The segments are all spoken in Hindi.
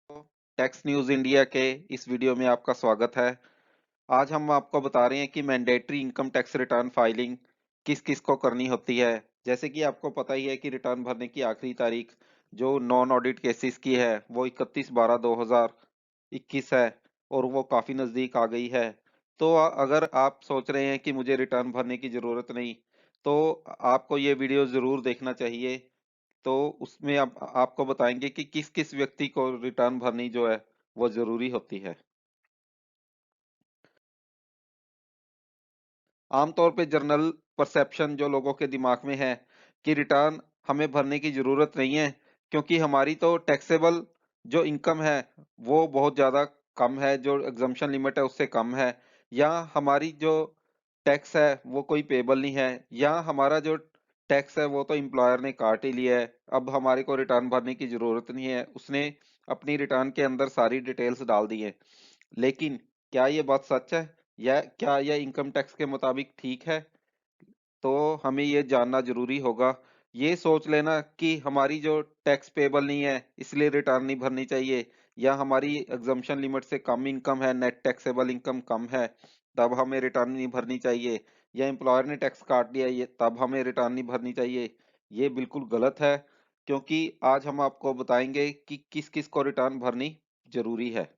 टैक्स न्यूज़ इंडिया के इस वीडियो में आपका स्वागत है। आज हम आपको बता रहे हैं कि mandatory income tax return filing किस-किस को करनी होती है। जैसे कि आपको पता ही है कि रिटर्न भरने की आखिरी तारीख जो नॉन ऑडिट केसेस की है, वो 31/12/2021 है और वो काफ़ी नज़दीक आ गई है। तो अगर आप सोच रहे हैं कि मुझे रिटर्न भरने की ज़रूरत नहीं, तो आपको ये वीडियो ज़रूर देखना चाहिए। तो उसमें अब आपको बताएँगे कि किस-किस व्यक्ति को रिटर्न भरनी जो है, वो ज़रूरी होती है। आमतौर पे जनरल परसेप्शन जो लोगों के दिमाग में है कि रिटर्न हमें भरने की ज़रूरत नहीं है, क्योंकि हमारी तो टैक्सेबल जो इनकम है, वो बहुत ज़्यादा कम है, जो एग्ज़म्पशन लिमिट है उससे कम है, या हमारी जो टैक्स है वो कोई पेएबल नहीं है, या हमारा जो टैक्स है वो तो एम्प्लॉयर ने काट ही लिया है, अब हमारे को रिटर्न भरने की ज़रूरत नहीं है, उसने अपनी रिटर्न के अंदर सारी डिटेल्स डाल दी है। लेकिन क्या ये बात सच है? या क्या यह इनकम टैक्स के मुताबिक ठीक है? तो हमें ये जानना ज़रूरी होगा। ये सोच लेना कि हमारी जो टैक्स पेएबल नहीं है, इसलिए रिटर्न नहीं भरनी चाहिए, या हमारी एग्ज़म्पशन लिमिट से कम इनकम है, नेट टैक्सेबल इनकम कम है, तब हमें रिटर्न नहीं भरनी चाहिए, या एम्प्लॉयर ने टैक्स काट लिया ये तब हमें रिटर्न नहीं भरनी चाहिए। ये बिल्कुल गलत है, क्योंकि आज हम आपको बताएँगे कि किस-किस को रिटर्न भरनी ज़रूरी है।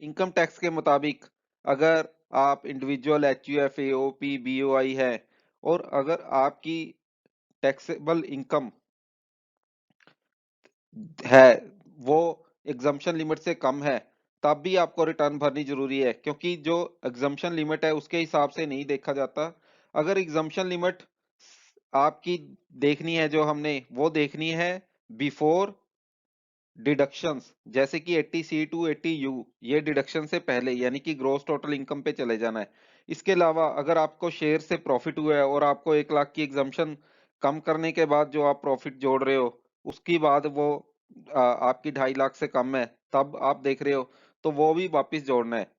इनकम टैक्स के मुताबिक अगर आप इंडिविजुअल एचयूएफ, एओपी, बीओआई है और अगर आपकी टैक्सेबल इनकम है वो एग्जम्पशन लिमिट से कम है, तब भी आपको रिटर्न भरनी जरूरी है, क्योंकि जो एग्जम्पशन लिमिट है उसके हिसाब से नहीं देखा जाता। अगर एग्जम्पशन लिमिट आपकी देखनी है, जो हमने वो देखनी है बिफोर डिडक्शंस, जैसे कि 80C टू 80U, ये डिडक्शन से पहले यानी कि ग्रॉस टोटल इनकम पे चले जाना है। इसके अलावा अगर आपको शेयर से प्रॉफिट हुआ है और आपको 1 लाख की एग्जम्पशन कम करने के बाद जो आप प्रॉफिट जोड़ रहे हो, उसके बाद वो आपकी 2.5 लाख से कम है, तब आप देख रहे हो, तो वो भी वापस जोड़ना है।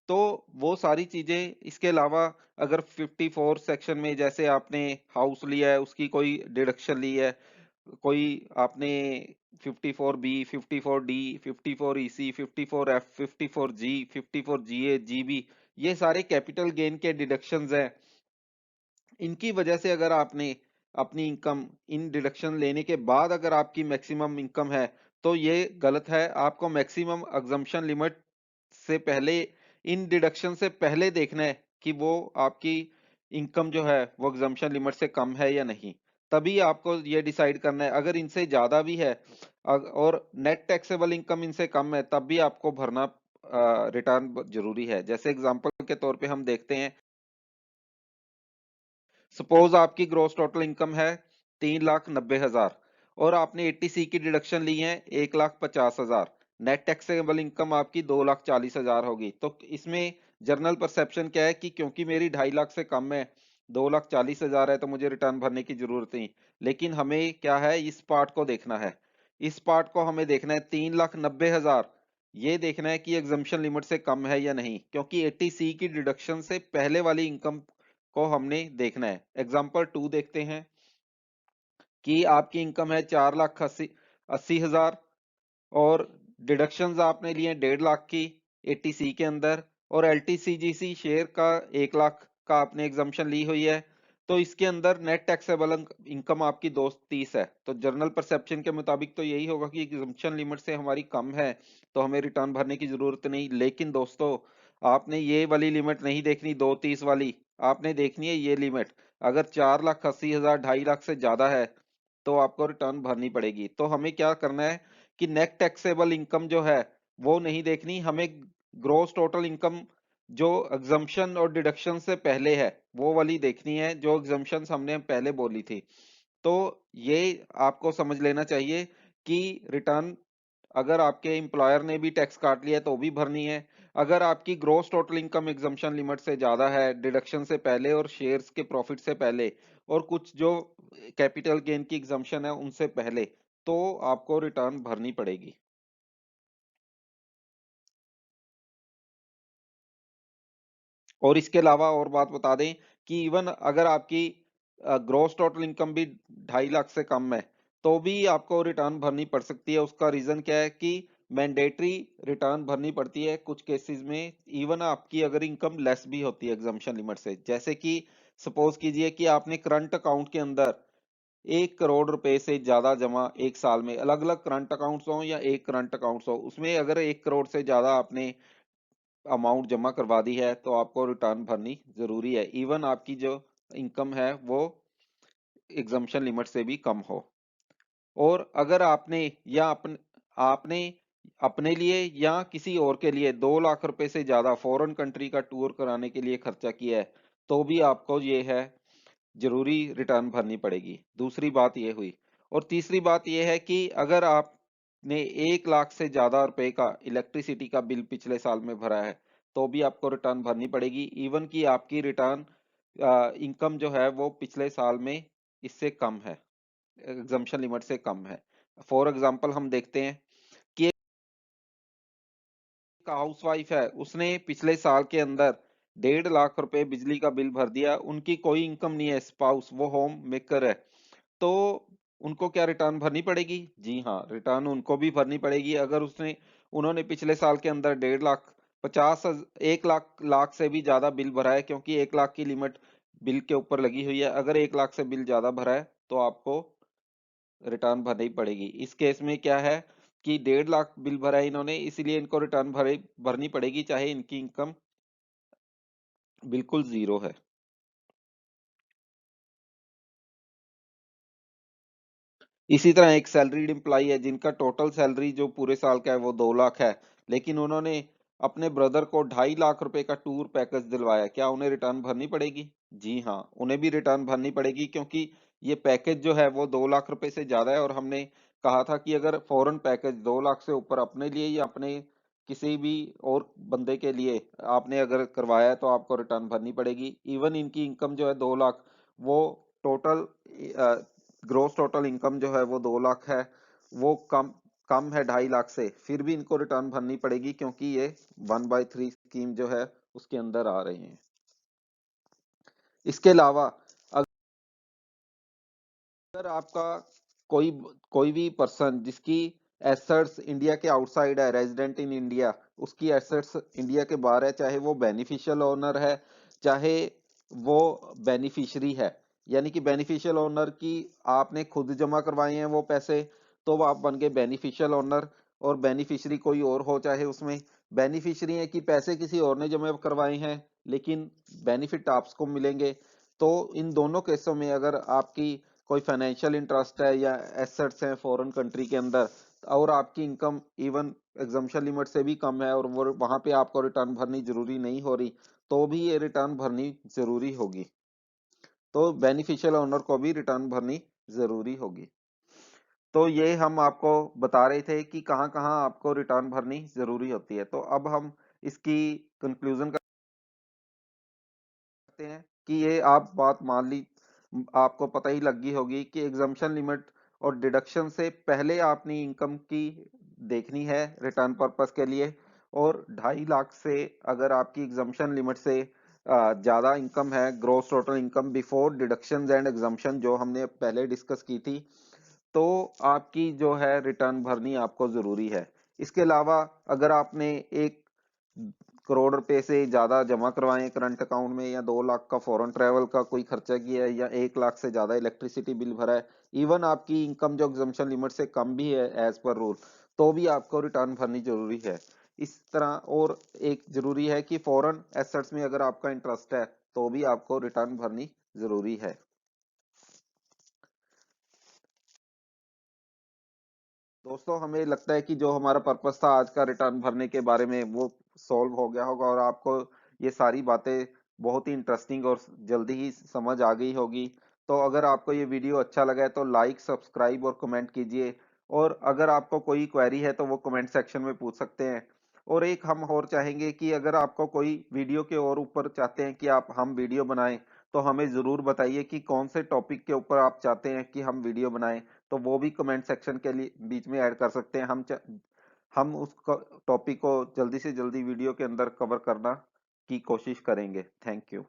तो वो सारी चीजें, इसके अलावा अगर 54 सेक्शन में जैसे आपने हाउस लिया है, उसकी कोई डिडक्शन ली है, कोई आपने 54B, 54D, 54EC, 54F, 54G, 54GA, GB, ये सारे कैपिटल गेन के डिडक्शंस हैं। इनकी वजह से अगर आपने अपनी इनकम इन डिडक्शन लेने के बाद अगर आपकी मैक्सिमम इनकम है, तो ये गलत है। आपको मैक्सिमम एग्जम्पशन लिमिट से पहले, इन डिडक्शन से पहले देखना है कि वो आपकी इनकम जो है वो एग्जम्पशन लिमिट से कम है या नहीं। तभी आपको ये डिसाइड करना है। अगर इनसे ज्यादा भी है और नेट टैक्सेबल इनकम इनसे कम है, तब भी आपको भरना रिटर्न जरूरी है। जैसे एग्जांपल के तौर पे हम देखते हैं, सपोज आपकी ग्रॉस टोटल इनकम है 3,90,000 और आपने 80C की डिडक्शन ली है 1,50,000, नेट टैक्सेबल इनकम आपकी 2,40,000 होगी। तो इसमें जर्नल परसेप्शन क्या है कि क्योंकि मेरी 2.5 लाख से कम है, 2,40,000 है, तो मुझे रिटर्न भरने की जरूरत नहीं। लेकिन हमें क्या है, इस पार्ट को देखना है। इस पार्ट को हमें देखना है 3,90,000, ये देखना है कि एग्जम्पशन लिमिट से कम है या नहीं, क्योंकि 80C की डिडक्शन से पहले वाली इनकम को हमने देखना है। एग्जाम्पल 2 देखते हैं कि आपकी इनकम है 4,80,000 और डिडक्शंस आपने लिए 1.5 लाख की 80C के अंदर, और LTCGC शेयर का 1 लाख का आपने एग्जाम्पशन ली हुई है। तो इसके अंदर नेट टैक्सेबल इनकम आपकी 230 है। तो जर्नल परसेप्शन के मुताबिक तो यही होगा कि एग्जाम्पशन लिमिट से हमारी कम है, तो हमें रिटर्न भरने की जरूरत नहीं। लेकिन दोस्तों, आपने ये वाली लिमिट नहीं देखनी, 230 वाली, आपने देखनी है ये लिमिट। अगर 4,80,000 2.5 लाख से ज्यादा है, तो आपको रिटर्न भरनी पड़ेगी। तो हमें क्या करना है कि नेट टैक्सेबल इनकम जो है वो नहीं देखनी, हमें ग्रॉस टोटल इनकम जो एग्जम्पशन और डिडक्शन से पहले है, वो वाली देखनी है, जो एग्जम्पशन हमने पहले बोली थी। तो ये आपको समझ लेना चाहिए कि रिटर्न अगर आपके एम्प्लॉयर ने भी टैक्स काट लिया है तो भी भरनी है। अगर आपकी gross total income exemption limit से ज्यादा है, डिडक्शन से पहले और शेयर्स के प्रॉफिट से पहले, और कुछ जो कैपिटल गेन की एग्जम्पशन है उनसे पहले, तो आपको रिटर्न भरनी पड़ेगी। और इसके अलावा और बात बता दें कि इवन अगर आपकी ग्रॉस टोटल इनकम भी 2.5 लाख से कम है, तो भी आपको रिटर्न भरनी पड़ सकती है। उसका रीजन क्या है कि मैंडेटरी रिटर्न भरनी पड़ती है कुछ केसेस में, इवन आपकी अगर इनकम लेस भी होती है एग्जम्पशन लिमिट से। जैसे कि सपोज कीजिए कि आपने करंट अकाउंट के अंदर 1 करोड़ रुपए से ज्यादा जमा एक साल में, अलग अलग करंट अकाउंट्स हो या एक करंट अकाउंट्स हो, उसमें अगर 1 करोड़ से ज्यादा आपने अमाउंट जमा करवा दी है तो आपको रिटर्न भरनी जरूरी है, इवन आपकी जो इनकम है वो एग्जम्पशन लिमिट से भी कम हो। और अगर आपने या आपने अपने लिए या किसी और के लिए 2 लाख रुपए से ज्यादा फॉरेन कंट्री का टूर कराने के लिए खर्चा किया है तो भी आपको ये है जरूरी रिटर्न भरनी पड़ेगी। दूसरी बात ये हुई। और तीसरी बात ये है कि अगर आपने 1 लाख से ज्यादा रुपए का इलेक्ट्रिसिटी का बिल पिछले साल में भरा है तो भी आपको रिटर्न भरनी पड़ेगी, इवन कि आपकी रिटर्न इनकम जो है वो पिछले साल में इससे कम है, एग्जम्पशन लिमिट से कम है। फॉर एग्जांपल हम देखते हैं कि एक हाउस वाइफ है, उसने पिछले साल के अंदर 1.5 लाख रुपए बिजली का बिल भर दिया, उनकी कोई इनकम नहीं है, स्पाउस वो होम मेकर है, तो उनको क्या रिटर्न भरनी पड़ेगी? जी हाँ, रिटर्न उनको भी भरनी पड़ेगी। अगर उसने उन्होंने पिछले साल के अंदर 1.5 लाख 1 लाख से भी ज्यादा बिल भरा है, क्योंकि 1 लाख की लिमिट बिल के ऊपर लगी हुई है। अगर 1 लाख से बिल ज्यादा भरा है तो आपको रिटर्न भरनी पड़ेगी। इस केस में क्या है कि 1.5 लाख बिल भरा है इन्होंने, इसीलिए इनको रिटर्न भरनी पड़ेगी चाहे इनकी इनकम बिल्कुल जीरो है। इसी तरह एक सैलरीड एम्प्लॉई है जिनका टोटल सैलरी जो पूरे साल का है वो 2 लाख है, लेकिन उन्होंने अपने ब्रदर को 2.5 लाख रुपए का टूर पैकेज दिलवाया, क्या उन्हें रिटर्न भरनी पड़ेगी? जी हाँ, उन्हें भी रिटर्न भरनी पड़ेगी, क्योंकि ये पैकेज जो है वो 2 लाख रुपए से ज्यादा है। और हमने कहा था कि अगर फॉरेन पैकेज 2 लाख से ऊपर अपने लिए या अपने किसी भी और बंदे के लिए आपने अगर करवाया है तो आपको रिटर्न भरनी पड़ेगी। इवन इनकी इनकम जो है 2 लाख, वो टोटल ग्रोस टोटल इनकम जो है वो 2 लाख है, वो कम कम है 2.5 लाख से, फिर भी इनको रिटर्न भरनी पड़ेगी क्योंकि ये 1/3 स्कीम जो है उसके अंदर आ रहे हैं। इसके अलावा अगर आपका कोई कोई भी पर्सन जिसकी एसेट्स इंडिया के आउटसाइड है, रेजिडेंट इन इंडिया, उसकी एसेट्स इंडिया के बाहर है, चाहे वो बेनिफिशियल ओनर है चाहे वो बेनिफिशियरी है, यानी कि बेनिफिशियल ओनर की आपने खुद जमा करवाए हैं वो पैसे तो वो आप बन गए बेनिफिशियल ओनर, और बेनिफिशियरी कोई और हो चाहे उसमें बेनिफिशियरी है कि पैसे किसी और ने जमा करवाए हैं लेकिन बेनिफिट आपको मिलेंगे। तो इन दोनों केसों में अगर आपकी कोई फाइनेंशियल इंटरेस्ट है या एसेट्स हैं फॉरेन कंट्री के अंदर और आपकी इनकम इवन एग्जम्पशन लिमिट से भी कम है और वो वहां पे आपको रिटर्न भरनी जरूरी नहीं हो रही, तो भी ये रिटर्न भरनी जरूरी होगी। तो बेनिफिशियल ओनर को भी रिटर्न भरनी जरूरी होगी। तो ये हम आपको बता रहे थे कि कहाँ कहाँ आपको रिटर्न भरनी जरूरी होती है। तो अब हम इसकी कंक्लूजन सकते हैं कि ये आप बात मान ली, आपको पता ही लग गई होगी कि एग्जम्पशन लिमिट और डिडक्शन से पहले आपने इनकम की देखनी है रिटर्न पर्पस के लिए। और 2.5 लाख से अगर आपकी एग्जम्पशन लिमिट से ज्यादा इनकम है, gross total income before deductions and exemption जो हमने पहले डिस्कस की थी, तो आपकी जो है रिटर्न भरनी आपको जरूरी है। इसके अलावा अगर आपने 1 करोड़ रुपए से ज्यादा जमा करवाए करंट अकाउंट में, या 2 लाख का फॉरेन ट्रेवल का कोई खर्चा किया है, या 1 लाख से ज्यादा इलेक्ट्रिसिटी बिल भरा है, इवन आपकी इनकम जो एग्जम्पशन लिमिट से कम भी है एज पर रूल, तो भी आपको रिटर्न भरनी जरूरी है। इस तरह और एक जरूरी है कि फॉरेन एसेट्स में अगर आपका इंटरेस्ट है तो भी आपको रिटर्न भरनी जरूरी है। दोस्तों, हमें लगता है कि जो हमारा पर्पस था आज का रिटर्न भरने के बारे में वो सॉल्व हो गया होगा और आपको ये सारी बातें बहुत ही इंटरेस्टिंग और जल्दी ही समझ आ गई होगी। तो अगर आपको ये वीडियो अच्छा लगा है तो लाइक सब्सक्राइब और कमेंट कीजिए, और अगर आपको कोई क्वेरी है तो वो कमेंट सेक्शन में पूछ सकते हैं। और एक हम और चाहेंगे कि अगर आपको कोई वीडियो के और ऊपर चाहते हैं कि आप हम वीडियो बनाएं तो हमें ज़रूर बताइए कि कौन से टॉपिक के ऊपर आप चाहते हैं कि हम वीडियो बनाएं, तो वो भी कमेंट सेक्शन के लिए बीच में ऐड कर सकते हैं। हम उस टॉपिक को जल्दी से जल्दी वीडियो के अंदर कवर करना की कोशिश करेंगे। Thank you.